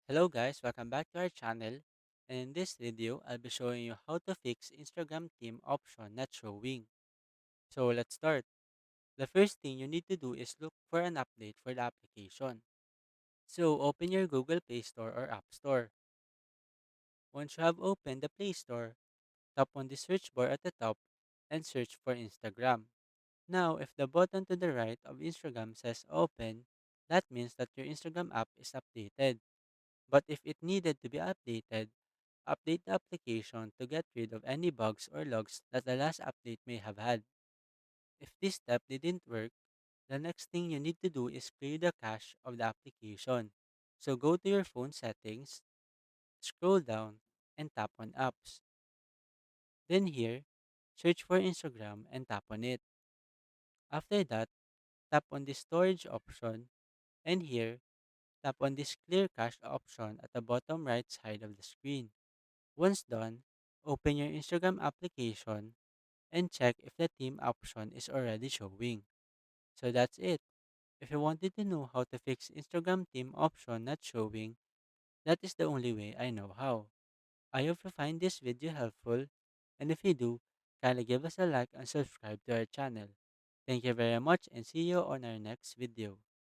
Hello guys, welcome back to our channel. And in this video, I'll be showing you how to fix Instagram theme option not showing. So let's start. The first thing you need to do is look for an update for the application. So open your Google Play Store or App Store. Once you have opened the Play Store, tap on the search bar at the top and search for Instagram. Now, if the button to the right of Instagram says open, that means that your Instagram app is updated. But if it needed to be updated, update the application to get rid of any bugs or logs that the last update may have had. If this step didn't work, the next thing you need to do is clear the cache of the application. So go to your phone settings, scroll down, and tap on apps. Then here, search for Instagram and tap on it. After that, tap on the storage option, and here, tap on this clear cache option at the bottom right side of the screen. Once done, open your Instagram application and check if the theme option is already showing. So that's it. If you wanted to know how to fix Instagram theme option not showing, that is the only way I know how. I hope you find this video helpful, and if you do, kindly give us a like and subscribe to our channel. Thank you very much and see you on our next video.